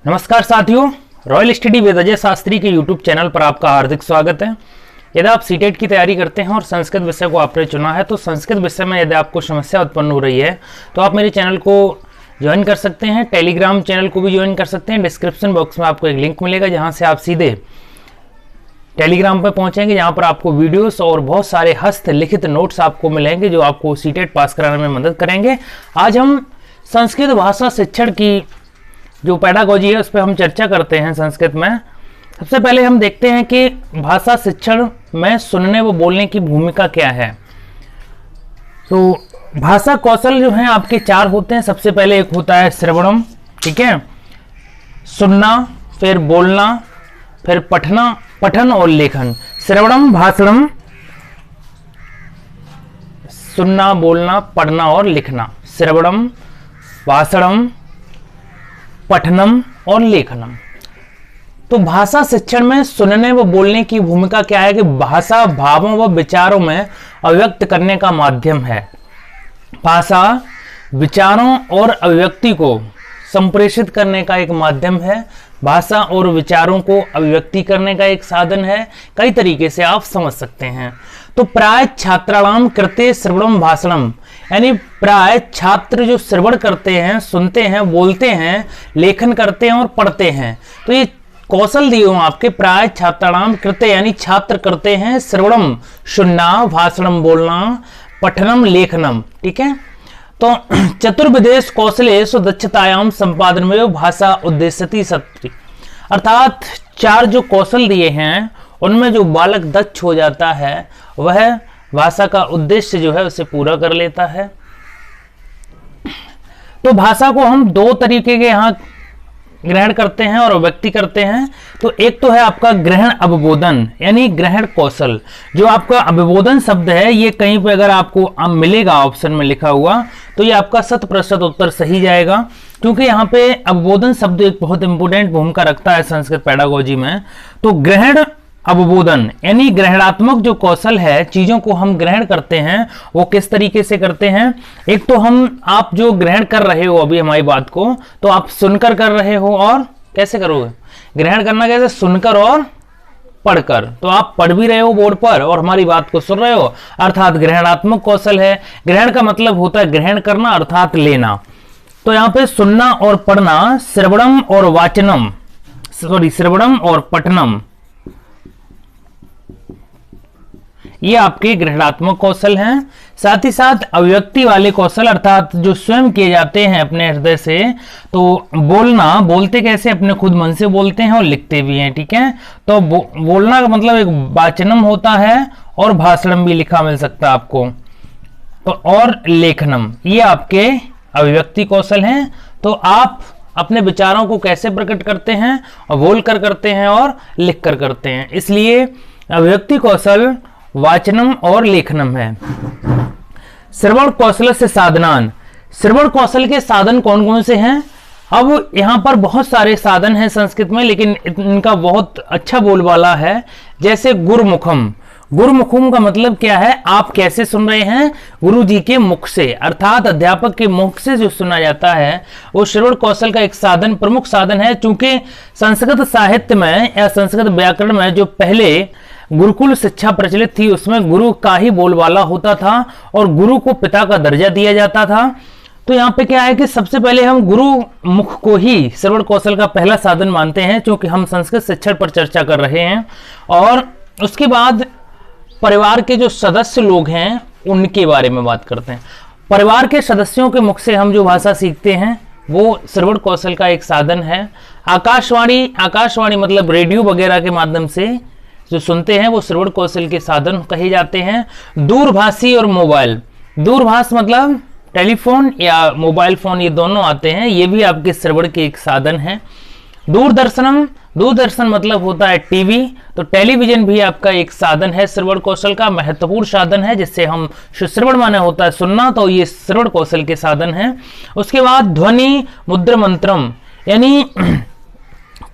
नमस्कार साथियों, royal study with Ajay Shastri के यूट्यूब चैनल पर आपका हार्दिक स्वागत है। यदि आप सीटेट की तैयारी करते हैं और संस्कृत विषय को आपने चुना है तो संस्कृत विषय में यदि आपको समस्या उत्पन्न हो रही है तो आप मेरे चैनल को ज्वाइन कर सकते हैं। टेलीग्राम चैनल को भी ज्वाइन कर सकते हैं। डिस्क्रिप्शन बॉक्स में आपको एक लिंक मिलेगा जहाँ से आप सीधे टेलीग्राम पर पहुंचेंगे, जहाँ पर आपको वीडियोस और बहुत सारे हस्तलिखित नोट्स आपको मिलेंगे जो आपको सीटेट पास कराने में मदद करेंगे। आज हम संस्कृत भाषा शिक्षण की जो पेडागोजी है उस पर हम चर्चा करते हैं। संस्कृत में सबसे पहले हम देखते हैं कि भाषा शिक्षण में सुनने व बोलने की भूमिका क्या है। तो भाषा कौशल जो है आपके चार होते हैं। सबसे पहले एक होता है श्रवणम, ठीक है, सुनना, फिर बोलना, फिर पठन और लेखन। श्रवणम भाषणम, सुनना, बोलना, पढ़ना और लिखना। श्रवणम, भाषणम, पठनम और लेखनम। तो भाषा शिक्षण में सुनने व बोलने की भूमिका क्या है कि भाषा भावों व विचारों में अभिव्यक्त करने का माध्यम है। भाषा विचारों और अभिव्यक्ति को संप्रेषित करने का एक माध्यम है। भाषा और विचारों को अभिव्यक्ति करने का एक साधन है। कई तरीके से आप समझ सकते हैं। तो प्राय छात्राणाम कृते श्रवणम भाषणम, यानी प्राय छात्र जो श्रवण करते हैं, सुनते हैं, बोलते हैं, लेखन करते हैं और पढ़ते हैं। तो ये कौशल दिए हुए आपके प्राय छात्राणाम कृते, यानी छात्र करते हैं श्रवणम सुनना, भाषणम बोलना, पठनम लेखनम, ठीक है। तो चतुर्विदेश कौशलेषु दक्षतायाम संपादन में भाषा उद्देश्यति सत्ति, अर्थात चार जो कौशल दिए हैं उनमें जो बालक दक्ष हो जाता है वह भाषा का उद्देश्य जो है उसे पूरा कर लेता है। तो भाषा को हम दो तरीके के यहाँ ग्रहण करते हैं और अभिव्यक्ति करते हैं। तो एक तो है आपका ग्रहण अवबोधन, यानी ग्रहण कौशल। जो आपका अभिबोधन शब्द है ये कहीं पे अगर आपको मिलेगा ऑप्शन में लिखा हुआ तो ये आपका 100% उत्तर सही जाएगा, क्योंकि यहाँ पे अवबोधन शब्द एक बहुत इंपोर्टेंट भूमिका रखता है संस्कृत पेडागोजी में। तो ग्रहण अवबोधन यानी ग्रहणात्मक जो कौशल है, चीजों को हम ग्रहण करते हैं वो किस तरीके से करते हैं। एक तो आप जो ग्रहण कर रहे हो अभी हमारी बात को, तो आप सुनकर कर रहे हो। और कैसे करोगे ग्रहण करना, कैसे? सुनकर और पढ़कर। तो आप पढ़ भी रहे हो बोर्ड पर और हमारी बात को सुन रहे हो, अर्थात ग्रहणात्मक कौशल है। ग्रहण का मतलब होता है ग्रहण करना अर्थात लेना। तो यहाँ पे सुनना और पढ़ना, श्रवणम और वाचनम, श्रवणम और पठनम, ये आपके ग्रहणात्मक कौशल हैं। साथ ही साथ अभिव्यक्ति वाले कौशल, अर्थात जो स्वयं किए जाते हैं अपने हृदय से। तो बोलना, बोलते कैसे? अपने खुद मन से बोलते हैं और लिखते भी हैं, ठीक है। तो बोलना का मतलब एक वाचनम होता है और भाषणम भी लिखा मिल सकता है आपको। तो और लेखनम, ये आपके अभिव्यक्ति कौशल हैं। तो आप अपने विचारों को कैसे प्रकट करते हैं? और बोल कर करते हैं और लिख कर करते हैं। इसलिए अभिव्यक्ति कौशल वाचनम और लेखनम है। श्रवण कौशल से साधनान, श्रवण कौशल के साधन कौन कौन से हैं? अब यहाँ पर बहुत सारे साधन हैं संस्कृत में, लेकिन इनका बहुत अच्छा बोलबाला है। जैसे गुरुमुखम, गुरुमुखम का मतलब क्या है? आप कैसे सुन रहे हैं? गुरु जी के मुख से, अर्थात अध्यापक के मुख से जो सुना जाता है वो श्रवण कौशल का एक साधन, प्रमुख साधन है। चूंकि संस्कृत साहित्य में या संस्कृत व्याकरण में जो पहले गुरुकुल शिक्षा प्रचलित थी उसमें गुरु का ही बोलबाला होता था और गुरु को पिता का दर्जा दिया जाता था। तो यहाँ पे क्या है कि सबसे पहले हम गुरु मुख को ही श्रवण कौशल का पहला साधन मानते हैं, क्योंकि हम संस्कृत शिक्षण पर चर्चा कर रहे हैं। और उसके बाद परिवार के जो सदस्य लोग हैं उनके बारे में बात करते हैं। परिवार के सदस्यों के मुख से हम जो भाषा सीखते हैं वो श्रवण कौशल का एक साधन है। आकाशवाणी, आकाशवाणी मतलब रेडियो वगैरह के माध्यम से जो सुनते हैं वो श्रवण कौशल के साधन कहे जाते हैं। दूरभाषी और मोबाइल, दूरभाष मतलब टेलीफोन या मोबाइल फोन, ये दोनों आते हैं, ये भी आपके श्रवण के एक साधन है। दूरदर्शनम, दूरदर्शन मतलब होता है टीवी, तो टेलीविजन भी आपका एक साधन है, श्रवण कौशल का महत्वपूर्ण साधन है, जिससे हम श्रवण माने होता है सुनना, तो ये श्रवण कौशल के साधन है। उसके बाद ध्वनि मुद्र मंत्रम, यानी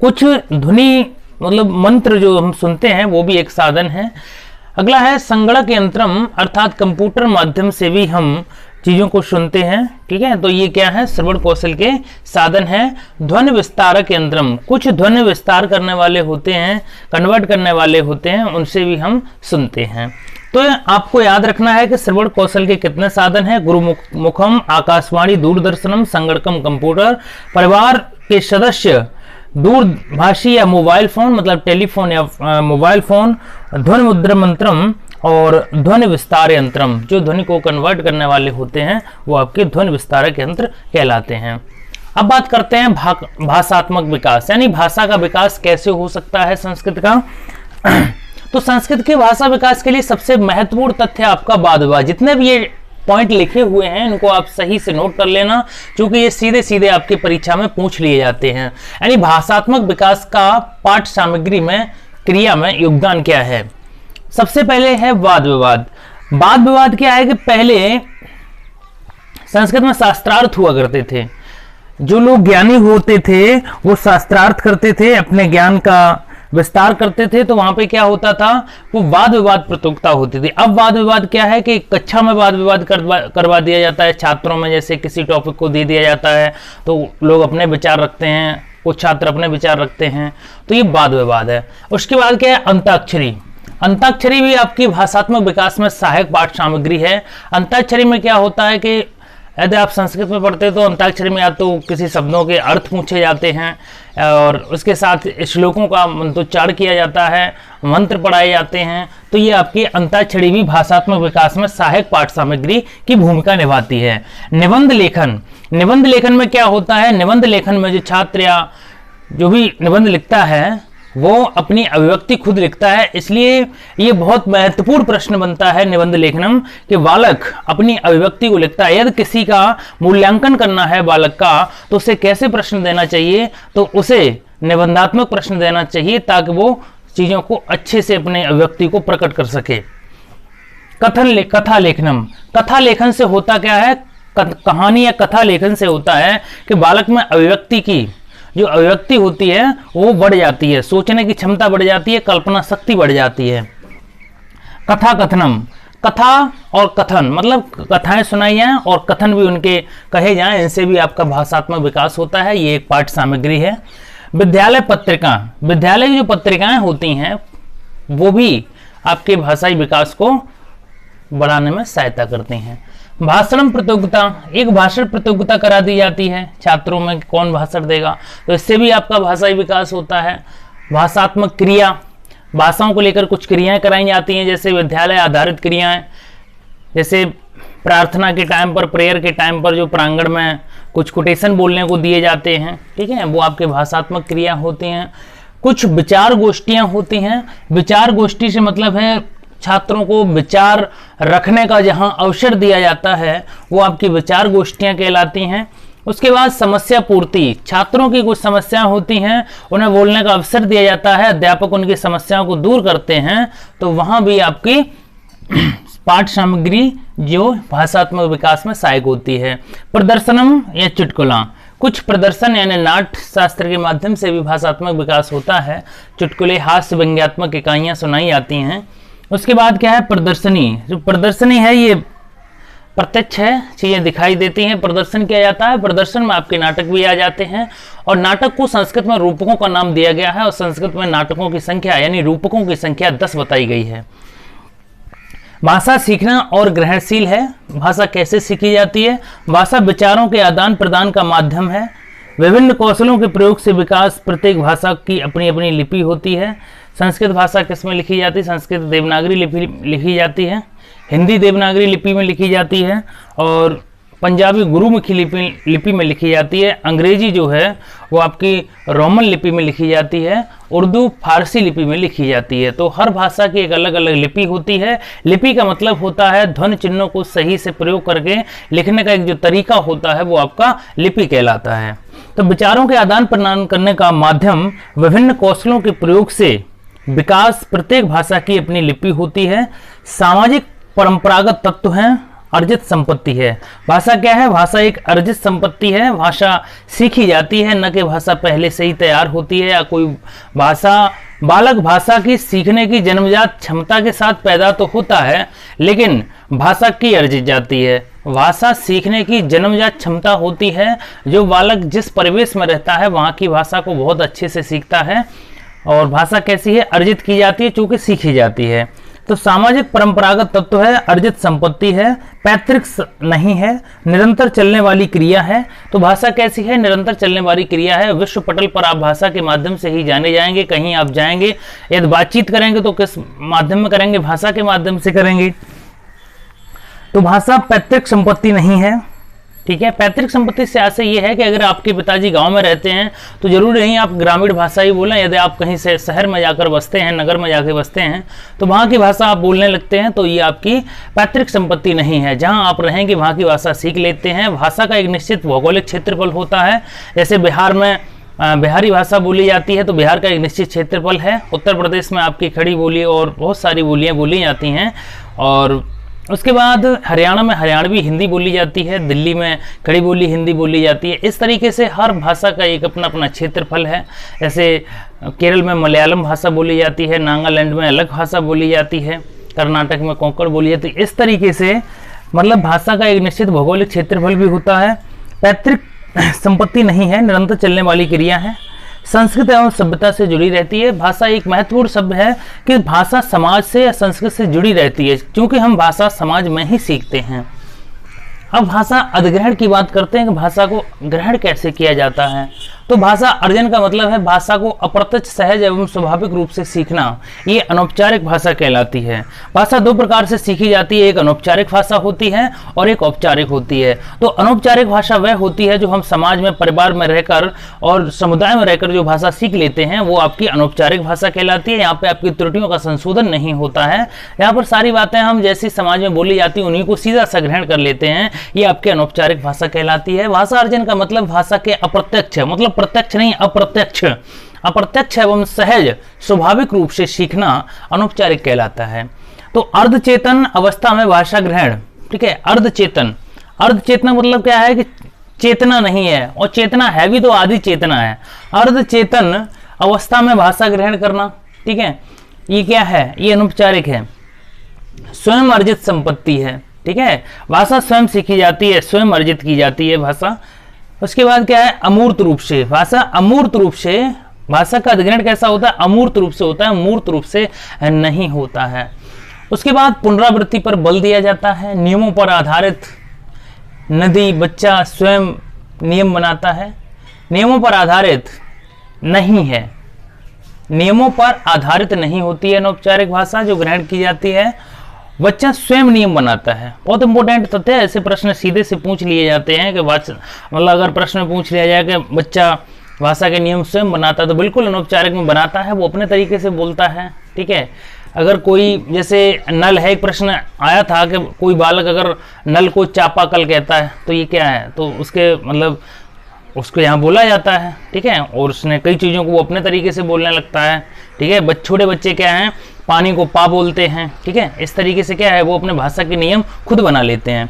कुछ ध्वनि मतलब मंत्र जो हम सुनते हैं वो भी एक साधन है। अगला है संगणक यंत्रम, अर्थात कंप्यूटर माध्यम से भी हम चीजों को सुनते हैं, ठीक है। तो ये क्या है, श्रवण कौशल के साधन है। ध्वनि विस्तारक यंत्रम, कुछ ध्वनि विस्तार करने वाले होते हैं, कन्वर्ट करने वाले होते हैं, उनसे भी हम सुनते हैं। तो आपको याद रखना है कि श्रवण कौशल के कितने साधन हैं। गुरुमुखम, आकाशवाणी, दूरदर्शनम, संगणकम, कंप्यूटर, परिवार के सदस्य, दूरभाषी या मोबाइल फोन मतलब टेलीफोन या मोबाइल फोन, ध्वनि मुद्रा मंत्रम और ध्वनि विस्तार यंत्रम, जो ध्वनि को कन्वर्ट करने वाले होते हैं वो आपके ध्वनि विस्तारक यंत्र कहलाते हैं। अब बात करते हैं भाषात्मक विकास, यानी भाषा का विकास कैसे हो सकता है संस्कृत का। तो संस्कृत के भाषा विकास के लिए सबसे महत्वपूर्ण तथ्य आपका वाद विवाद। जितने भी ये पॉइंट लिखे हुए हैं इनको आप सही से नोट कर लेना, क्योंकि ये सीधे सीधे आपकी परीक्षा में पूछ लिए जाते हैं। यानी भाषात्मक विकास का पाठ सामग्री में, क्रिया में योगदान क्या है। सबसे पहले है वाद विवाद। वाद विवाद क्या है कि पहले संस्कृत में शास्त्रार्थ हुआ करते थे। जो लोग ज्ञानी होते थे वो शास्त्रार्थ करते थे, अपने ज्ञान का विस्तार करते थे। तो वहां पे क्या होता था, वो वाद विवाद प्रतियोगिता होती थी। अब वाद विवाद क्या है कि कक्षा में वाद विवाद करवा दिया जाता है छात्रों में। जैसे किसी टॉपिक को दे दिया जाता है तो लोग अपने विचार रखते हैं, कुछ छात्र अपने विचार रखते हैं, तो ये वाद विवाद है। उसके बाद क्या है, अंताक्षरी। अंताक्षरी भी आपकी भाषात्मक विकास में सहायक पाठ सामग्री है। अंताक्षरी में क्या होता है कि यदि आप संस्कृत में पढ़ते हैं तो अंताक्षरी में या तो किसी शब्दों के अर्थ पूछे जाते हैं और उसके साथ श्लोकों का मंत्रोच्चारण किया जाता है, मंत्र पढ़ाए जाते हैं। तो ये आपकी अंताक्षरी भी भाषात्मक विकास में सहायक पाठ सामग्री की भूमिका निभाती है। निबंध लेखन, निबंध लेखन में क्या होता है, निबंध लेखन में जो छात्र या जो भी निबंध लिखता है वो अपनी अभिव्यक्ति खुद लिखता है। इसलिए ये बहुत महत्वपूर्ण प्रश्न बनता है निबंध लेखनम कि बालक अपनी अभिव्यक्ति को लिखता है। यदि किसी का मूल्यांकन करना है बालक का तो उसे कैसे प्रश्न देना चाहिए, तो उसे निबंधात्मक प्रश्न देना चाहिए ताकि वो चीजों को अच्छे से अपने अभिव्यक्ति को प्रकट कर सके। कथा लेखनम, कथा लेखन से होता क्या है, कहानी या कथा लेखन से होता है कि बालक में अभिव्यक्ति की जो अभिव्यक्ति होती है वो बढ़ जाती है, सोचने की क्षमता बढ़ जाती है, कल्पना शक्ति बढ़ जाती है। कथा कथनम, कथा और कथन मतलब कथाएं सुनाई जाएं और कथन भी उनके कहे जाएं, इनसे भी आपका भाषात्मक विकास होता है। ये एक पाठ सामग्री है। विद्यालय पत्रिका, विद्यालय की जो पत्रिकाएं होती हैं वो भी आपके भाषाई विकास को बढ़ाने में सहायता करती हैं। भाषण प्रतियोगिता, एक भाषण प्रतियोगिता करा दी जाती है छात्रों में, कौन भाषण देगा, तो इससे भी आपका भाषाई विकास होता है। भाषात्मक क्रिया, भाषाओं को लेकर कुछ क्रियाएं कराई जाती हैं, जैसे विद्यालय आधारित क्रियाएं, जैसे प्रार्थना के टाइम पर, प्रेयर के टाइम पर जो प्रांगण में कुछ कोटेशन बोलने को दिए जाते हैं, ठीक है, वो आपके भाषात्मक क्रिया होती हैं। कुछ विचार गोष्ठियां होती हैं। विचार गोष्ठी से मतलब है छात्रों को विचार रखने का जहां अवसर दिया जाता है वो आपकी विचार गोष्ठियां कहलाती हैं। उसके बाद समस्या पूर्ति, छात्रों की कुछ समस्याएं होती हैं, उन्हें बोलने का अवसर दिया जाता है, अध्यापक उनकी समस्याओं को दूर करते हैं, तो वहां भी आपकी पाठ सामग्री जो भाषात्मक विकास में सहायक होती है। प्रदर्शनम या चुटकुला, कुछ प्रदर्शन यानी नाट्य शास्त्र के माध्यम से भी भाषात्मक विकास होता है। चुटकुले, हास्य व्यंग्यात्मक इकाइयां सुनाई जाती हैं। उसके बाद क्या है, प्रदर्शनी। जो प्रदर्शनी है ये प्रत्यक्ष है, चीजें दिखाई देती हैं, प्रदर्शन किया जाता है। प्रदर्शन में आपके नाटक भी आ जाते हैं और नाटक को संस्कृत में रूपकों का नाम दिया गया है और संस्कृत में नाटकों की संख्या यानी रूपकों की संख्या 10 बताई गई है। भाषा सीखना और ग्रहणशील है। भाषा कैसे सीखी जाती है, भाषा विचारों के आदान प्रदान का माध्यम है। विभिन्न कौशलों के प्रयोग से विकास, प्रत्येक भाषा की अपनी अपनी लिपि होती है। संस्कृत भाषा किस में लिखी जाती है, संस्कृत देवनागरी लिपि लिखी जाती है, हिंदी देवनागरी लिपि में लिखी जाती है और पंजाबी गुरुमुखी लिपि में लिखी जाती है। अंग्रेजी जो है वो आपकी रोमन लिपि में लिखी जाती है, उर्दू फारसी लिपि में लिखी जाती है। तो हर भाषा की एक अलग अलग लिपि होती है। लिपि का मतलब होता है ध्वनि चिन्हों को सही से प्रयोग करके लिखने का एक जो तरीका होता है वो आपका लिपि कहलाता है। तो विचारों के आदान प्रदान करने का माध्यम, विभिन्न कौशलों के प्रयोग से विकास, प्रत्येक भाषा की अपनी लिपि होती है। सामाजिक परंपरागत तत्व हैं, अर्जित संपत्ति है। भाषा क्या है, भाषा एक अर्जित संपत्ति है। भाषा सीखी जाती है, न कि भाषा पहले से ही तैयार होती है या कोई भाषा, बालक भाषा की सीखने की जन्मजात क्षमता के साथ पैदा तो होता है लेकिन भाषा की अर्जित जाती है। भाषा सीखने की जन्मजात क्षमता होती है। जो बालक जिस परिवेश में रहता है वहाँ की भाषा को बहुत अच्छे से सीखता है। और भाषा कैसी है? अर्जित की जाती है, चूंकि सीखी जाती है। तो सामाजिक परंपरागत तत्व है, अर्जित संपत्ति है, पैतृक नहीं है, निरंतर चलने वाली क्रिया है। तो भाषा कैसी है? निरंतर चलने वाली क्रिया है। विश्व पटल पर आप भाषा के माध्यम से ही जाने जाएंगे। कहीं आप जाएंगे, यदि बातचीत करेंगे तो किस माध्यम में करेंगे? भाषा के माध्यम से करेंगे। तो भाषा पैतृक संपत्ति नहीं है, ठीक है। पैतृक संपत्ति से आशय ये है कि अगर आपके पिताजी गांव में रहते हैं तो जरूरी नहीं आप ग्रामीण भाषा ही बोलें। यदि आप कहीं से शहर में जाकर बसते हैं, नगर में जाकर बसते हैं, तो वहाँ की भाषा आप बोलने लगते हैं, तो ये आपकी पैतृक संपत्ति नहीं है। जहाँ आप रहेंगे वहाँ की भाषा सीख लेते हैं। भाषा का एक निश्चित भौगोलिक क्षेत्रफल होता है। जैसे बिहार में बिहारी भाषा बोली जाती है, तो बिहार का एक निश्चित क्षेत्रफल है। उत्तर प्रदेश में आपकी खड़ी बोली और बहुत सारी बोलियाँ बोली जाती हैं। और उसके बाद हरियाणा में हरियाणवी हिंदी बोली जाती है, दिल्ली में खड़ी बोली हिंदी बोली जाती है। इस तरीके से हर भाषा का एक अपना अपना क्षेत्रफल है। जैसे केरल में मलयालम भाषा बोली जाती है, नागालैंड में अलग भाषा बोली जाती है, कर्नाटक में कोंकण बोली जाती है। इस तरीके से मतलब भाषा का एक निश्चित भौगोलिक क्षेत्रफल भी होता है। पैतृक संपत्ति नहीं है, निरंतर चलने वाली क्रिया है। संस्कृत एवं सभ्यता से जुड़ी रहती है। भाषा एक महत्वपूर्ण शब्द है कि भाषा समाज से या संस्कृत से जुड़ी रहती है, क्योंकि हम भाषा समाज में ही सीखते हैं। अब भाषा अधिग्रहण की बात करते हैं कि भाषा को ग्रहण कैसे किया जाता है। तो भाषा अर्जन का मतलब है भाषा को अप्रत्यक्ष, सहज एवं स्वाभाविक रूप से सीखना। ये अनौपचारिक भाषा कहलाती है। भाषा दो प्रकार से सीखी जाती है, एक अनौपचारिक भाषा होती है और एक औपचारिक होती है। तो अनौपचारिक भाषा वह होती है जो हम समाज में, परिवार में रहकर और समुदाय में रहकर जो भाषा सीख लेते हैं, वो आपकी अनौपचारिक भाषा कहलाती है। यहाँ पे आपकी त्रुटियों का संशोधन नहीं होता है। यहाँ पर सारी बातें हम जैसी समाज में बोली जाती है उन्हीं को सीधा सा ग्रहण कर लेते हैं। ये आपकी अनौपचारिक भाषा कहलाती है। भाषा अर्जन का मतलब भाषा के अप्रत्यक्ष, मतलब प्रत्यक्ष नहीं, अप्रत्यक्ष, अप्रत्यक्ष एवं सहज स्वाभाविक रूप से सीखना अनौपचारिक कहलाता है। तो अर्धचेतन अवस्था में भाषा ग्रहण, ठीक है। अर्धचेतन, अर्धचेतना मतलब क्या है कि चेतना नहीं है, और चेतना है भी तो आधी चेतना है। अर्धचेतन अवस्था में भाषा ग्रहण करना, ठीक है, ये क्या है? ये अनौपचारिक है, स्वयं अर्जित संपत्ति है, ठीक है। भाषा स्वयं सीखी जाती है, स्वयं अर्जित की जाती है भाषा। उसके बाद क्या है? अमूर्त रूप से भाषा, अमूर्त रूप से भाषा का अधिग्रहण कैसा होता है? अमूर्त रूप से होता है, मूर्त रूप से नहीं होता है। उसके बाद पुनरावृत्ति पर बल दिया जाता है। नियमों पर आधारित, नदी बच्चा स्वयं नियम बनाता है, नियमों पर आधारित नहीं है, नियमों पर आधारित नहीं होती है अनौपचारिक भाषा जो ग्रहण की जाती है। बच्चा स्वयं नियम बनाता है, बहुत इंपॉर्टेंट तथ्य है। ऐसे प्रश्न सीधे से पूछ लिए जाते हैं कि मतलब अगर प्रश्न पूछ लिया जाए कि बच्चा भाषा के नियम स्वयं बनाता है, तो बिल्कुल अनौपचारिक में बनाता है, वो अपने तरीके से बोलता है, ठीक है। अगर कोई, जैसे नल है, एक प्रश्न आया था कि कोई बालक अगर नल को चापाकल कहता है तो ये क्या है, तो उसके मतलब उसको यहाँ बोला जाता है, ठीक है। और उसने कई चीज़ों को वो अपने तरीके से बोलने लगता है, ठीक है। छोटे बच्चे क्या हैं, पानी को पा बोलते हैं, ठीक है। इस तरीके से क्या है, वो अपने भाषा के नियम खुद बना लेते हैं।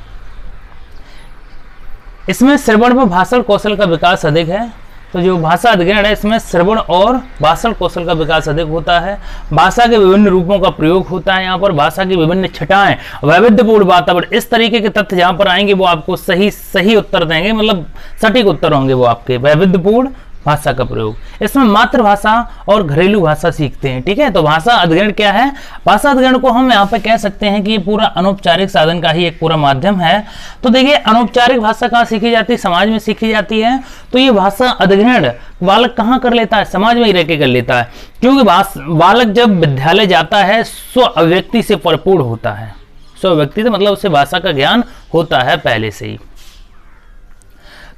इसमें श्रवण व भाषण कौशल का विकास अधिक है। तो जो भाषा अधिग्रहण है, इसमें श्रवण और भाषण कौशल का विकास अधिक होता है। भाषा के विभिन्न रूपों का प्रयोग होता है। यहाँ पर भाषा की विभिन्न छटाएं, वैविध्यपूर्ण वातावरण, इस तरीके के तथ्य जहाँ पर आएंगे वो आपको सही उत्तर देंगे, मतलब सटीक उत्तर होंगे वो आपके। वैविध्यपूर्ण भाषा का प्रयोग, इसमें मातृभाषा और घरेलू भाषा सीखते हैं, ठीक है। तो भाषा अधिग्रहण क्या है? भाषा अधिग्रहण को हम यहाँ पे कह सकते हैं कि ये पूरा अनौपचारिक साधन का ही एक पूरा माध्यम है। तो देखिए, अनौपचारिक भाषा कहाँ सीखी जाती है? समाज में सीखी जाती है। तो ये भाषा अधिग्रहण बालक कहाँ कर लेता है? समाज में ही रह के कर लेता है, क्योंकि बालक जब विद्यालय जाता है स्व अभिव्यक्ति से भरपूर होता है। स्व अभिव्यक्ति से मतलब उसे भाषा का ज्ञान होता है पहले से ही।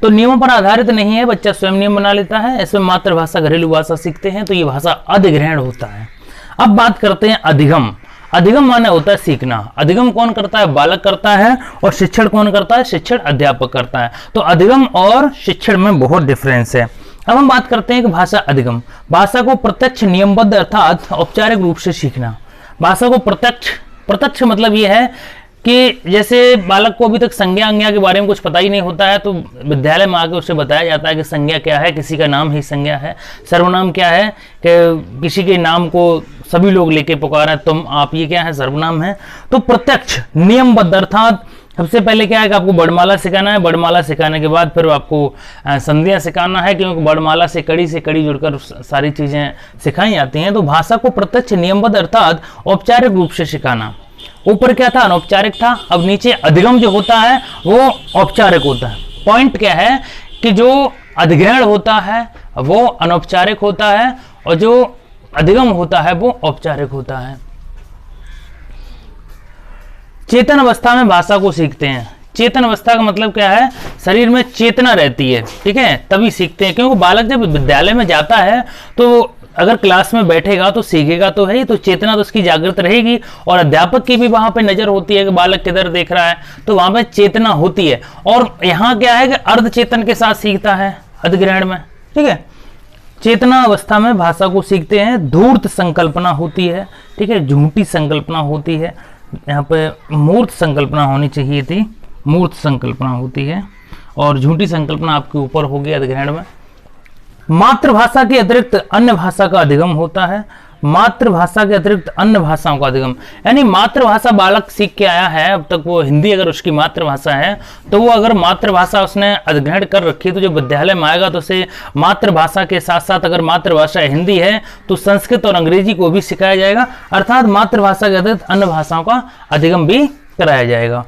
तो नियमों पर आधारित नहीं है, बच्चा स्वयं नियम बना लेता है। इसमें मातृभाषा घरेलू भाषा सीखते हैं, तो ये भाषा अधिग्रहण होता है। अब बात करते हैं अधिगम। अधिगम माने होता है सीखना। अधिगम कौन करता है? बालक करता है। और शिक्षण कौन करता है? शिक्षण अध्यापक करता है। तो अधिगम और शिक्षण में बहुत डिफरेंस है। अब हम बात करते हैं कि भाषा अधिगम, भाषा को प्रत्यक्ष नियमबद्ध अर्थात औपचारिक रूप से सीखना। भाषा को प्रत्यक्ष मतलब ये है कि जैसे बालक को अभी तक संज्ञा अंज्ञा के बारे में कुछ पता ही नहीं होता है, तो विद्यालय में आकर उसे बताया जाता है कि संज्ञा क्या है, किसी का नाम ही संज्ञा है। सर्वनाम क्या है कि किसी के नाम को सभी लोग लेके पुकारें, तुम, आप, ये क्या है? सर्वनाम है। तो प्रत्यक्ष नियमबद्ध अर्थात सबसे पहले क्या है कि आपको वर्णमाला सिखाना है, वर्णमाला सिखाने के बाद फिर आपको संधियां सिखाना है, क्योंकि वर्णमाला से कड़ी जुड़कर सारी चीजें सिखाई जाती हैं। तो भाषा को प्रत्यक्ष नियमबद्ध अर्थात औपचारिक रूप से सिखाना। ऊपर क्या था, अनौपचारिक था, अब नीचे अधिगम जो होता है वो औपचारिक होता है। पॉइंट क्या है कि जो अधिग्रहण होता है वो अनौपचारिक होता है और जो अधिगम होता है वो औपचारिक होता है। चेतन अवस्था में भाषा को सीखते हैं। चेतन अवस्था का मतलब क्या है, शरीर में चेतना रहती है, ठीक है, तभी सीखते हैं। क्योंकि बालक जब विद्यालय में जाता है तो अगर क्लास में बैठेगा तो सीखेगा तो है ही, तो चेतना तो उसकी जागृत रहेगी और अध्यापक की भी वहां पे नजर होती है कि बालक किधर देख रहा है, तो वहां पे चेतना होती है। और यहाँ क्या है कि अर्ध चेतन के साथ सीखता है अधिग्रहण में, ठीक है। चेतना अवस्था में भाषा को सीखते हैं। धूर्त संकल्पना होती है, ठीक है, झूठी संकल्पना होती है। यहाँ पे मूर्त संकल्पना होनी चाहिए थी, मूर्त संकल्पना होती है और झूठी संकल्पना आपके ऊपर होगी अधिग्रहण में। मातृभाषा के अतिरिक्त अन्य भाषा का अधिगम होता है। मातृभाषा के अतिरिक्त अन्य भाषाओं का अधिगम, यानी मातृभाषा बालक सीख के आया है, अब तक वो हिंदी अगर उसकी मातृभाषा है तो वो अगर मातृभाषा उसने अधिग्रहण कर रखी है तो जो विद्यालय में आएगा तो उसे मातृभाषा के साथ साथ अगर मातृभाषा हिंदी है तो संस्कृत और अंग्रेजी को भी सिखाया जाएगा, अर्थात मातृभाषा के अतिरिक्त अन्य भाषाओं का अधिगम भी कराया जाएगा।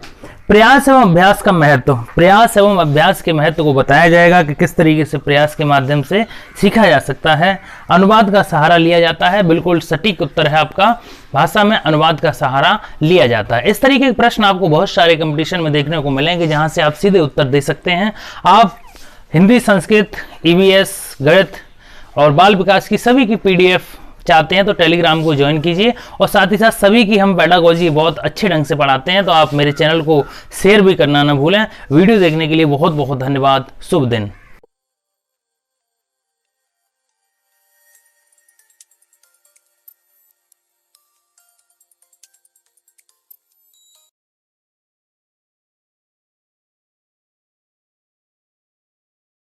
प्रयास एवं अभ्यास का महत्व, प्रयास एवं अभ्यास के महत्व को बताया जाएगा कि किस तरीके से प्रयास के माध्यम से सीखा जा सकता है। अनुवाद का सहारा लिया जाता है, बिल्कुल सटीक उत्तर है आपका, भाषा में अनुवाद का सहारा लिया जाता है। इस तरीके के प्रश्न आपको बहुत सारे कंपटीशन में देखने को मिलेंगे जहां से आप सीधे उत्तर दे सकते हैं। आप हिंदी, संस्कृत, ईवीएस, गणित और बाल विकास की सभी की पीडीएफ चाहते हैं तो टेलीग्राम को ज्वाइन कीजिए और साथ ही साथ सभी की हम पेडागोजी बहुत अच्छे ढंग से पढ़ाते हैं, तो आप मेरे चैनल को शेयर भी करना ना भूलें। वीडियो देखने के लिए बहुत बहुत धन्यवाद। शुभ दिन।